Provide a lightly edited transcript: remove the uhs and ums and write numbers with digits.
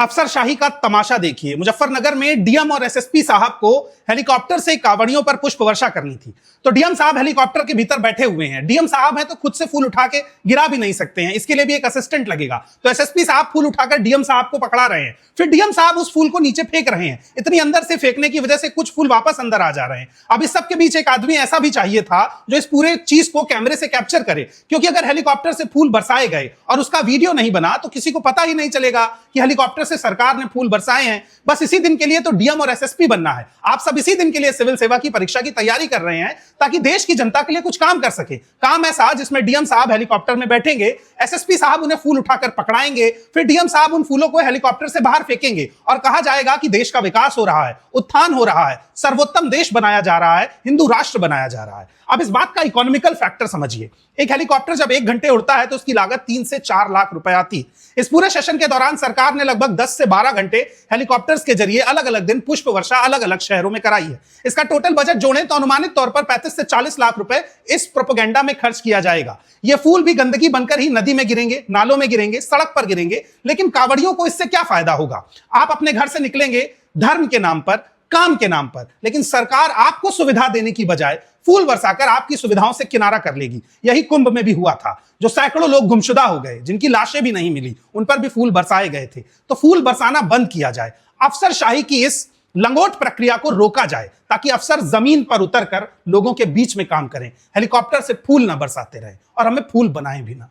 अफसरशाही का तमाशा देखिए। मुजफ्फरनगर में डीएम और एसएसपी साहब को हेलीकॉप्टर से कावड़ियों पर पुष्प वर्षा करनी थी, तो डीएम साहब हेलीकॉप्टर के भीतर बैठे हुए हैं। डीएम साहब हैं तो खुद से फूल उठा के गिरा भी नहीं सकते हैं, इसके लिए भी एक असिस्टेंट लगेगा। तो एसएसपी साहब फूल उठाकर डीएम साहब को पकड़ा रहे हैं, फिर डीएम साहब उस फूल को नीचे फेंक रहे हैं। इतनी अंदर से फेंकने की वजह से कुछ फूल वापस अंदर आ जा रहे हैं। अब इस सब के बीच एक आदमी ऐसा भी चाहिए था जो इस पूरे चीज को कैमरे से कैप्चर करे, क्योंकि अगर हेलीकॉप्टर से फूल बरसाए गए और उसका वीडियो नहीं बना तो किसी को पता ही नहीं चलेगा कि हेलीकॉप्टर से सरकार ने फूल बरसाए हैं। बस इसी दिन के लिए तो डीएम और एसएसपी बनना है। आप सब इसी दिन के लिए सिविल सेवा की परीक्षा की तैयारी कर रहे हैं ताकि देश की जनता के लिए कुछ काम कर सके। काम ऐसा जिसमें डीएम साहब हेलीकॉप्टर में बैठेंगे, एसएसपी साहब उन्हें फूल उठाकर पकड़ाएंगे, फिर डीएम साहब उन फूलों को हेलीकॉप्टर से बाहर फेंकेंगे और कहा जाएगा कि देश का विकास हो रहा है, उत्थान हो रहा है, सर्वोत्तम देश बनाया जा रहा है, हिंदू राष्ट्र बनाया जा रहा है। अब इस बात का इकोनॉमिकल फैक्टर समझिए। एक हेलीकॉप्टर जब 1 घंटे उड़ता है तो उसकी लागत 3 से 4 लाख रुपए आती। इस पूरे सेशन के दौरान सरकार ने लगभग 10 से 12 घंटे हेलीकॉप्टर्स के जरिए अलग अलग दिन पुष्प वर्षा अलग अलग शहरों में कराई है। इसका टोटल बजट जोड़ें तो अनुमानित तौर पर 35 से 40 लाख रुपए इस प्रोपेगेंडा में खर्च किया जाएगा। ये फूल भी गंदगी बनकर ही नदी में गिरेंगे, नालों में गिरेंगे, सड़क पर गिरेंगे, लेकिन कांवड़ियों को इससे क्या फायदा होगा? आप अपने घर से निकलेंगे धर्म के नाम पर, काम के नाम पर, लेकिन सरकार आपको सुविधा देने की बजाय फूल बरसाकर आपकी सुविधाओं से किनारा कर लेगी। यही कुंभ में भी हुआ था, जो सैकड़ों लोग गुमशुदा हो गए, जिनकी लाशें भी नहीं मिली, उन पर भी फूल बरसाए गए थे। तो फूल बरसाना बंद किया जाए, अफसरशाही की इस लंगोट प्रक्रिया को रोका जाए ताकि अफसर जमीन पर उतरकर लोगों के बीच में काम करें, हेलीकॉप्टर से फूल ना बरसाते रहे और हमें फूल बनाए भी ना।